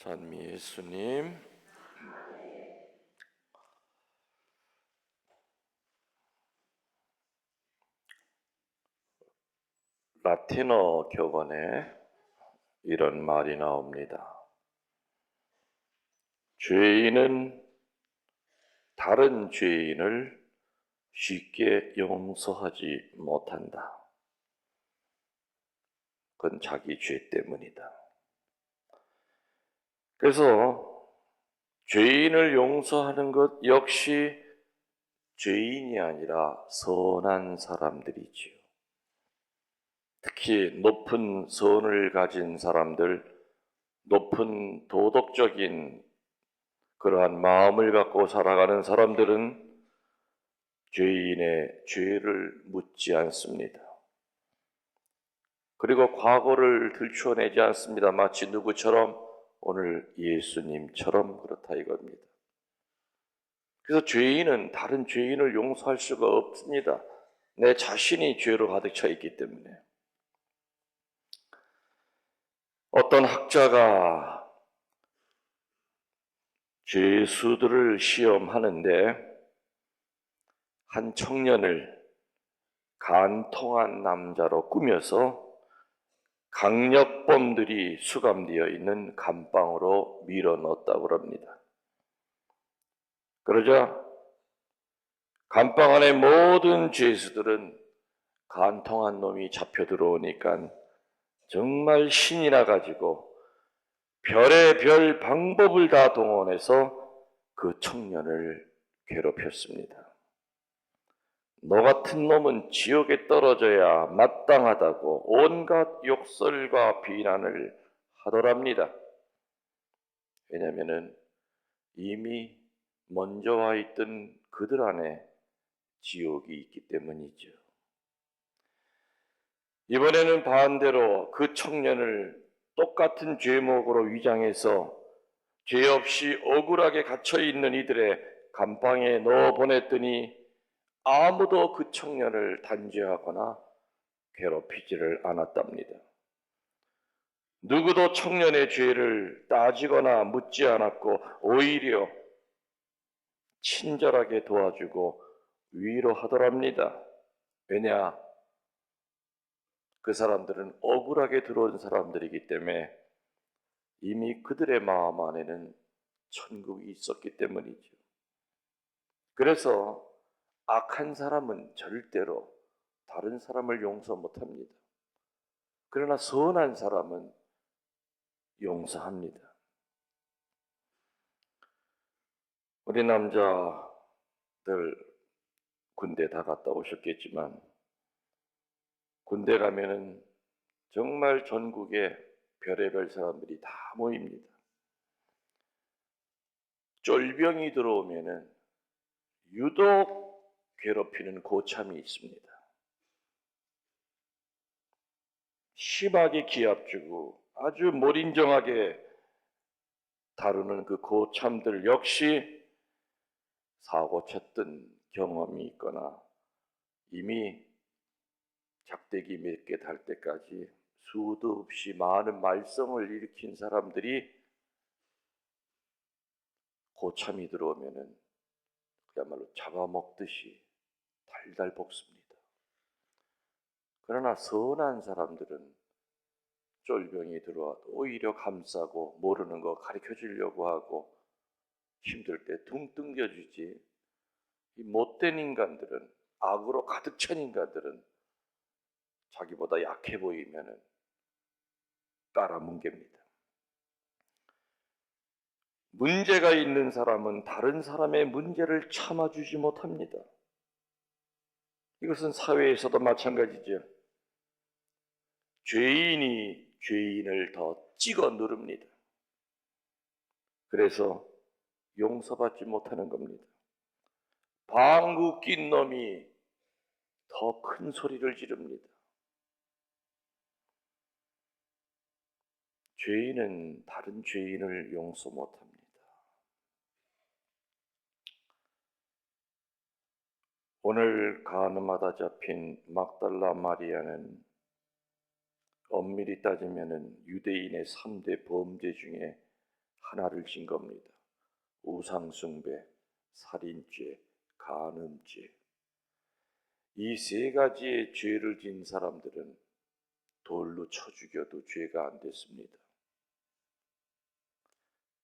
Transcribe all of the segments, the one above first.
찬미 예수님. 라틴어 격언에 이런 말이 나옵니다. 죄인은 다른 죄인을 쉽게 용서하지 못한다. 그건 자기 죄 때문이다. 그래서 죄인을 용서하는 것 역시 죄인이 아니라 선한 사람들이지요. 특히 높은 선을 가진 사람들, 높은 도덕적인 그러한 마음을 갖고 살아가는 사람들은 죄인의 죄를 묻지 않습니다. 그리고 과거를 들춰내지 않습니다. 마치 누구처럼? 오늘 예수님처럼 그렇다 이겁니다. 그래서 죄인은 다른 죄인을 용서할 수가 없습니다. 내 자신이 죄로 가득 차 있기 때문에. 어떤 학자가 죄수들을 시험하는데 한 청년을 간통한 남자로 꾸며서 강력범들이 수감되어 있는 감방으로 밀어넣었다고 합니다. 그러자 감방 안의 모든 죄수들은 간통한 놈이 잡혀 들어오니까 정말 신이 나가지고 별의별 방법을 다 동원해서 그 청년을 괴롭혔습니다. 너 같은 놈은 지옥에 떨어져야 마땅하다고 온갖 욕설과 비난을 하더랍니다. 왜냐하면 이미 먼저 와 있던 그들 안에 지옥이 있기 때문이죠. 이번에는 반대로 그 청년을 똑같은 죄목으로 위장해서 죄 없이 억울하게 갇혀있는 이들의 감방에 넣어 보냈더니 아무도 그 청년을 단죄하거나 괴롭히지를 않았답니다. 누구도 청년의 죄를 따지거나 묻지 않았고 오히려 친절하게 도와주고 위로하더랍니다. 왜냐? 그 사람들은 억울하게 들어온 사람들이기 때문에 이미 그들의 마음 안에는 천국이 있었기 때문이죠. 그래서 악한 사람은 절대로 다른 사람을 용서 못합니다. 그러나 선한 사람은 용서합니다. 우리 남자들 군대 다 갔다 오셨겠지만 군대 가면은 정말 전국에 별의별 사람들이 다 모입니다. 쫄병이 들어오면은 유독 괴롭히는 고참이 있습니다. 심하게 기합 주고 아주 몰인정하게 다루는 그 고참들 역시 사고 쳤던 경험이 있거나 이미 작대기 몇 개 달 때까지 수도 없이 많은 말썽을 일으킨 사람들이 고참이 들어오면은 그야말로 잡아먹듯이 달달 볶습니다. 그러나 선한 사람들은 쫄병이 들어와도 오히려 감싸고 모르는 거 가르쳐 주려고 하고 힘들 때 둥 뜬겨주지. 이 못된 인간들은, 악으로 가득 찬 인간들은 자기보다 약해 보이면은 깔아뭉갭니다. 문제가 있는 사람은 다른 사람의 문제를 참아주지 못합니다. 이것은 사회에서도 마찬가지죠. 죄인이 죄인을 더 찍어 누릅니다. 그래서 용서받지 못하는 겁니다. 방구 낀 놈이 더 큰 소리를 지릅니다. 죄인은 다른 죄인을 용서 못합니다. 오늘 간음하다 잡힌 막달라 마리아는 엄밀히 따지면 유대인의 3대 범죄 중에 하나를 진 겁니다. 우상숭배, 살인죄, 간음죄. 이 세 가지의 죄를 진 사람들은 돌로 쳐 죽여도 죄가 안 됐습니다.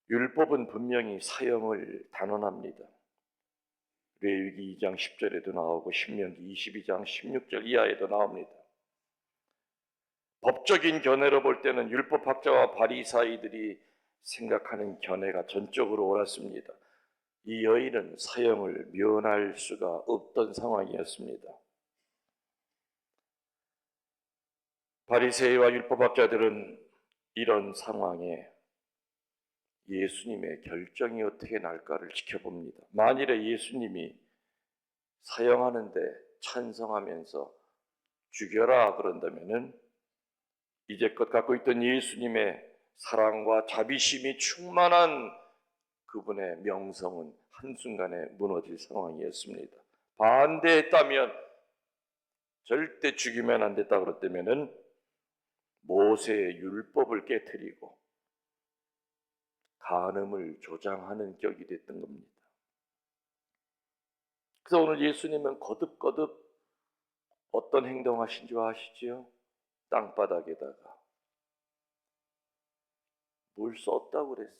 율법은 분명히 사형을 단언합니다. 레위기 2장 10절에도 나오고 신명기 22장 16절 이하에도 나옵니다. 법적인 견해로 볼 때는 율법학자와 바리사이들이 생각하는 견해가 전적으로 옳았습니다. 이 여인은 사형을 면할 수가 없던 상황이었습니다. 바리새인과 율법학자들은 이런 상황에 예수님의 결정이 어떻게 날까를 지켜봅니다. 만일에 예수님이 사형하는데 찬성하면서 죽여라 그런다면은 이제껏 갖고 있던 예수님의 사랑과 자비심이 충만한 그분의 명성은 한순간에 무너질 상황이었습니다. 반대했다면, 절대 죽이면 안 됐다 그랬다면은 모세의 율법을 깨트리고 간음을 조장하는 격이 됐던 겁니다. 그래서 오늘 예수님은 거듭거듭 어떤 행동하신 줄 아시지요? 땅바닥에다가 뭘 썼다고 그랬어요.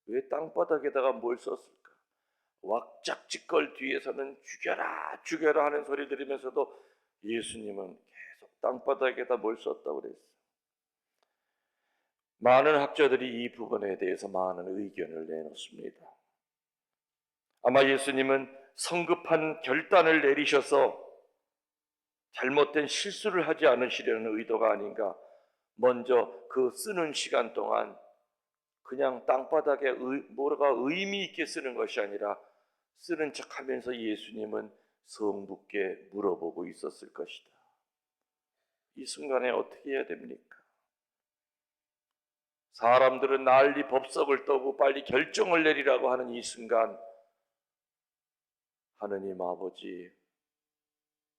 왜 땅바닥에다가 뭘 썼을까? 왁짝지껄 뒤에서는 죽여라 죽여라 하는 소리 들으면서도 예수님은 계속 땅바닥에다 뭘 썼다고 그랬어요. 많은 학자들이 이 부분에 대해서 많은 의견을 내놓습니다. 아마 예수님은 성급한 결단을 내리셔서 잘못된 실수를 하지 않으시려는 의도가 아닌가. 먼저 그 쓰는 시간 동안 그냥 땅바닥에 뭐가 의미 있게 쓰는 것이 아니라 쓰는 척하면서 예수님은 성부께 물어보고 있었을 것이다. 이 순간에 어떻게 해야 됩니까? 사람들은 난리 법석을 떠고 빨리 결정을 내리라고 하는 이 순간, 하느님 아버지,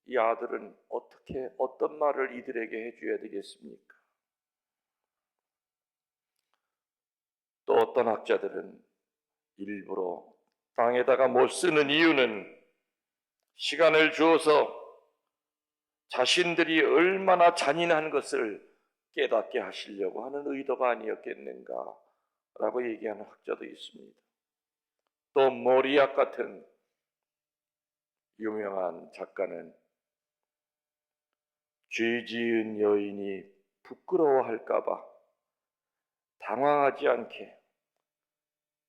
이 아들은 어떤 말을 이들에게 해줘야 되겠습니까? 또 어떤 학자들은 일부러 땅에다가 못 쓰는 이유는 시간을 주어서 자신들이 얼마나 잔인한 것을 깨닫게 하시려고 하는 의도가 아니었겠는가라고 얘기하는 학자도 있습니다. 또 모리악 같은 유명한 작가는 죄 지은 여인이 부끄러워할까 봐 당황하지 않게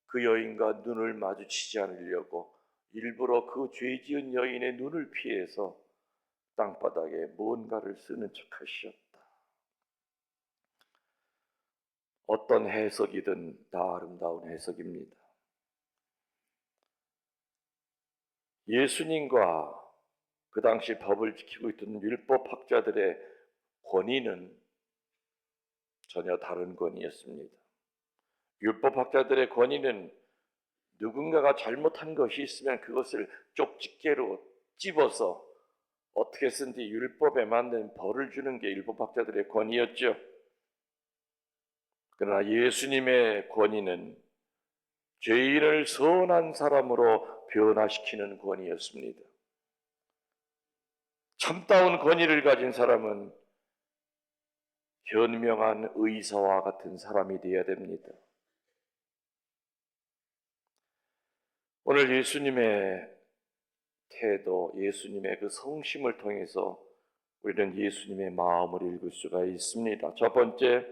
그 여인과 눈을 마주치지 않으려고 일부러 그 죄 지은 여인의 눈을 피해서 땅바닥에 뭔가를 쓰는 척 하셨다. 어떤 해석이든 다 아름다운 해석입니다. 예수님과 그 당시 법을 지키고 있던 율법학자들의 권위는 전혀 다른 권위였습니다. 율법학자들의 권위는 누군가가 잘못한 것이 있으면 그것을 쪽집게로 찝어서 어떻게 쓴지 율법에 맞는 벌을 주는 게 율법학자들의 권위였죠. 그러나 예수님의 권위는 죄인을 선한 사람으로 변화시키는 권위였습니다. 참다운 권위를 가진 사람은 현명한 의사와 같은 사람이 되어야 됩니다. 오늘 예수님의 태도, 예수님의 그 성심을 통해서 우리는 예수님의 마음을 읽을 수가 있습니다. 첫 번째,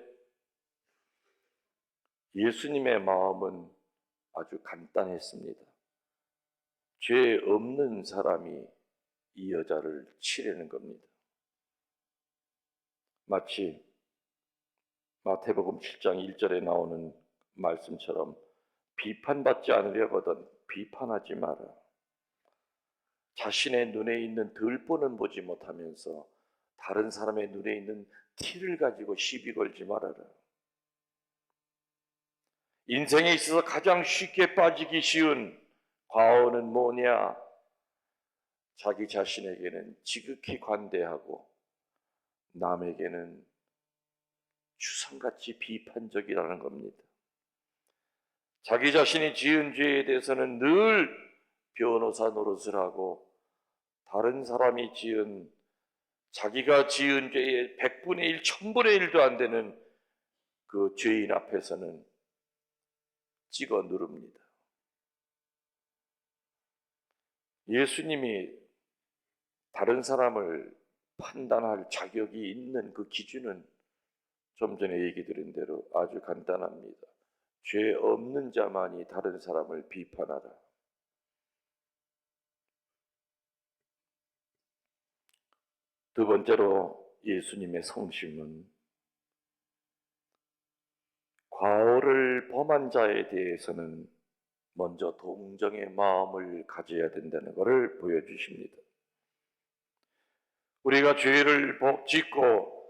예수님의 마음은 아주 간단했습니다. 죄 없는 사람이 이 여자를 치려는 겁니다. 마치 마태복음 7장 1절에 나오는 말씀처럼 비판받지 않으려거든 비판하지 마라. 자신의 눈에 있는 들보는 보지 못하면서 다른 사람의 눈에 있는 티를 가지고 시비 걸지 말아라. 인생에 있어서 가장 쉽게 빠지기 쉬운 과오는 뭐냐? 자기 자신에게는 지극히 관대하고 남에게는 추상같이 비판적이라는 겁니다. 자기 자신이 지은 죄에 대해서는 늘 변호사 노릇을 하고 다른 사람이 자기가 지은 죄의 100분의 1, 1000분의 1도 안 되는 그 죄인 앞에서는 찍어 누릅니다. 예수님이 다른 사람을 판단할 자격이 있는 그 기준은 좀 전에 얘기 드린 대로 아주 간단합니다. 죄 없는 자만이 다른 사람을 비판하라. 두 번째로 예수님의 성심은 과오를 범한 자에 대해서는 먼저 동정의 마음을 가져야 된다는 것을 보여주십니다. 우리가 죄를 짓고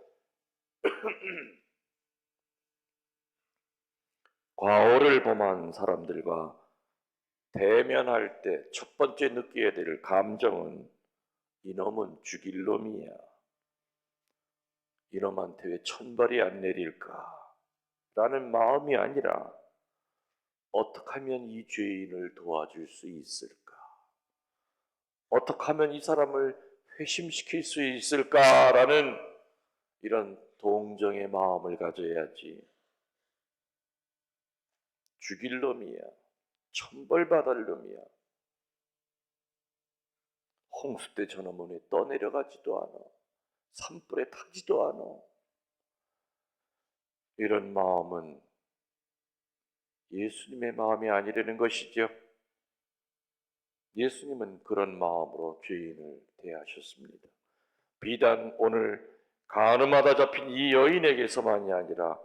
과오를 범한 사람들과 대면할 때 첫 번째 느껴야 될 감정은 이놈은 죽일 놈이야. 이놈한테 왜 천벌이 안 내릴까? 라는 마음이 아니라 어떻게 하면 이 죄인을 도와줄 수 있을까? 어떻게 하면 이 사람을 회심시킬 수 있을까라는 이런 동정의 마음을 가져야지. 죽일 놈이야. 천벌받을 놈이야. 홍수 때 저놈은 왜 떠내려가지도 않아. 산불에 타지도 않아. 이런 마음은 예수님의 마음이 아니라는 것이죠. 예수님은 그런 마음으로 죄인을 대하셨습니다. 비단 오늘 간음하다 잡힌 이 여인에게서만이 아니라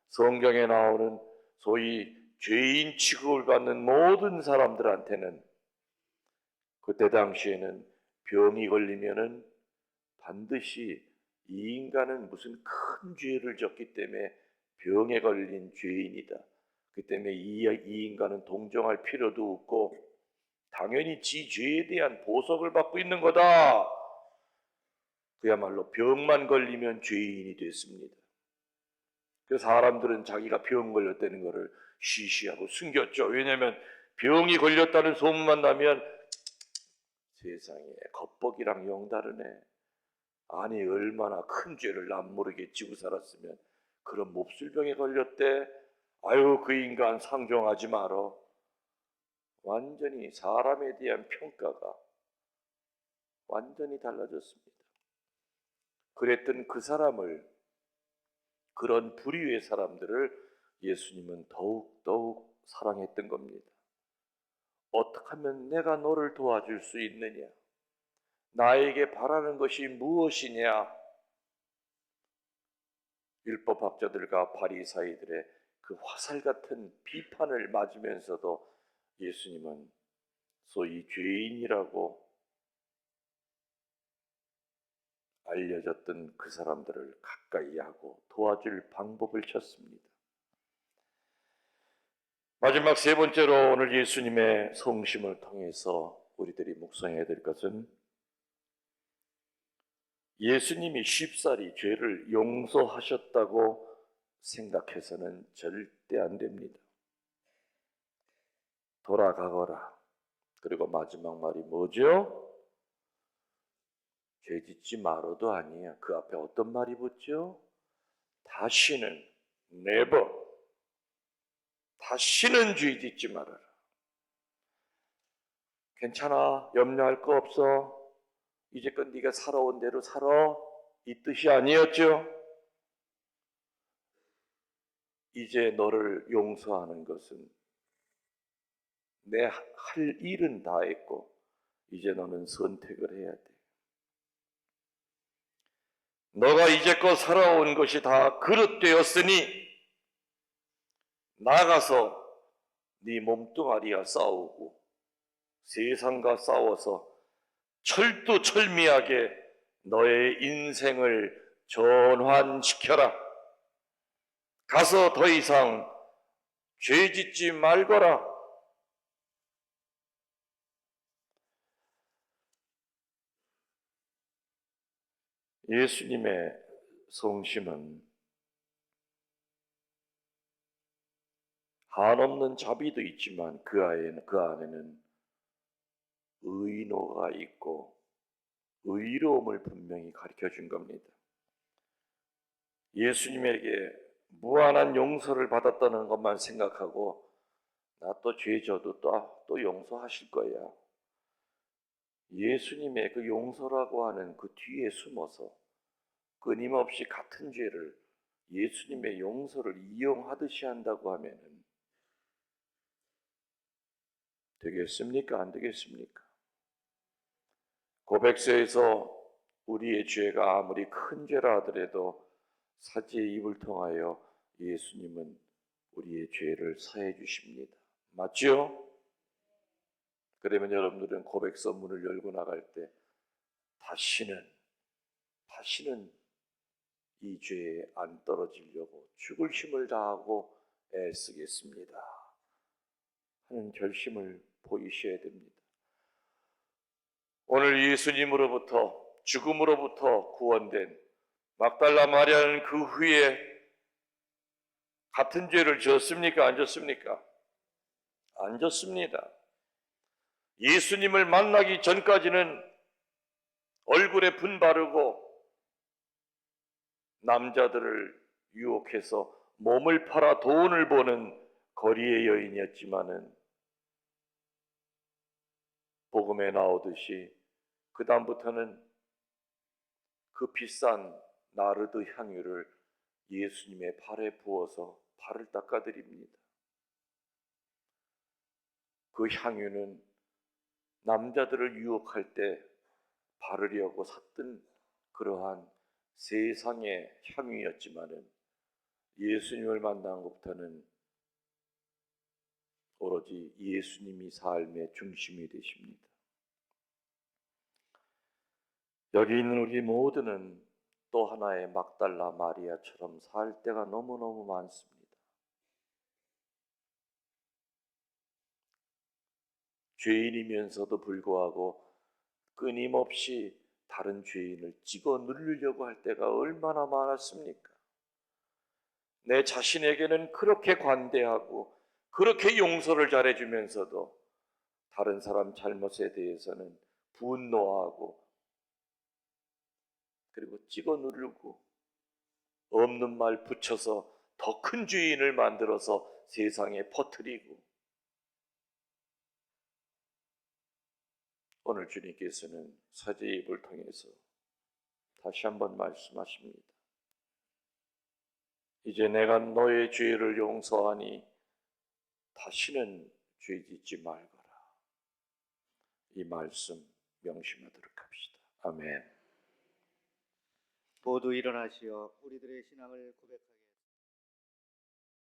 성경에 나오는 소위 죄인 취급을 받는 모든 사람들한테는 그때 당시에는 병이 걸리면은 반드시 이 인간은 무슨 큰 죄를 졌기 때문에 병에 걸린 죄인이다. 그 때문에 이 인간은 동정할 필요도 없고 당연히 지 죄에 대한 보석을 받고 있는 거다. 그야말로 병만 걸리면 죄인이 됐습니다. 그래서 사람들은 자기가 병 걸렸다는 것을 시시하고 숨겼죠. 왜냐하면 병이 걸렸다는 소문만 나면 세상에 겉보기랑 영 다르네. 아니 얼마나 큰 죄를 남 모르게 지고 살았으면 그런 몹쓸병에 걸렸대. 아유 그 인간 상종하지 마라. 완전히 사람에 대한 평가가 완전히 달라졌습니다. 그랬던 그 사람을, 그런 부류의 사람들을 예수님은 더욱 사랑했던 겁니다. 어떻게 하면 내가 너를 도와줄 수 있느냐? 나에게 바라는 것이 무엇이냐? 율법학자들과 바리사이들의 그 화살 같은 비판을 맞으면서도 예수님은 소위 죄인이라고 알려졌던 그 사람들을 가까이 하고 도와줄 방법을 찾습니다. 마지막 세 번째로 오늘 예수님의 성심을 통해서 우리들이 묵상해야 될 것은 예수님이 쉽사리 죄를 용서하셨다고 생각해서는 절대 안 됩니다. 돌아가거라. 그리고 마지막 말이 뭐죠? 죄 짓지 마로도 아니에요. 그 앞에 어떤 말이 붙죠? 다시는 never, 다시는 죄 짓지 말아라. 괜찮아, 염려할 거 없어. 이제껏 네가 살아온 대로 살아. 이 뜻이 아니었죠. 이제 너를 용서하는 것은 내 할 일은 다 했고 이제 너는 선택을 해야 돼. 너가 이제껏 살아온 것이 다 그릇되었으니 나가서 네 몸뚱아리와 싸우고 세상과 싸워서 철두철미하게 너의 인생을 전환시켜라. 가서 더 이상 죄 짓지 말거라. 예수님의 성심은 한없는 자비도 있지만 그 안에는 의노가 있고 의로움을 분명히 가르쳐 준 겁니다. 예수님에게 무한한 용서를 받았다는 것만 생각하고 나 또 죄 져도 또 용서하실 거야. 예수님의 그 용서라고 하는 그 뒤에 숨어서 끊임없이 같은 죄를 예수님의 용서를 이용하듯이 한다고 하면은 되겠습니까? 안 되겠습니까? 고백서에서 우리의 죄가 아무리 큰 죄라 하더라도 사지의 입을 통하여 예수님은 우리의 죄를 사해 주십니다. 맞죠? 그러면 여러분들은 고백서 문을 열고 나갈 때 다시는 이 죄에 안 떨어지려고 죽을 힘을 다하고 애쓰겠습니다 하는 결심을 보이셔야 됩니다. 오늘 예수님으로부터 죽음으로부터 구원된 막달라 마리아는 그 후에 같은 죄를 지었습니까? 안 지었습니까? 안 지었습니다. 예수님을 만나기 전까지는 얼굴에 분 바르고 남자들을 유혹해서 몸을 팔아 돈을 버는 거리의 여인이었지만은 복음에 나오듯이 그 다음부터는 그 비싼 나르드 향유를 예수님의 발에 부어서 발을 닦아드립니다. 그 향유는 남자들을 유혹할 때 바르려고 샀던 그러한 세상의 향유였지만은 예수님을 만난 것부터는 오로지 예수님이 삶의 중심이 되십니다. 여기 있는 우리 모두는 또 하나의 막달라 마리아처럼 살 때가 너무너무 많습니다. 죄인이면서도 불구하고 끊임없이 다른 죄인을 찍어 누르려고 할 때가 얼마나 많았습니까? 내 자신에게는 그렇게 관대하고 그렇게 용서를 잘해주면서도 다른 사람 잘못에 대해서는 분노하고 그리고 찍어 누르고 없는 말 붙여서 더 큰 죄인을 만들어서 세상에 퍼뜨리고 오늘 주님께서는 사제의 입을 통해서 다시 한번 말씀하십니다. 이제 내가 너의 죄를 용서하니 다시는 죄 짓지 말거라. 이 말씀 명심하도록 합시다. 아멘. 모두 일어나시어 우리들의 신앙을 고백하게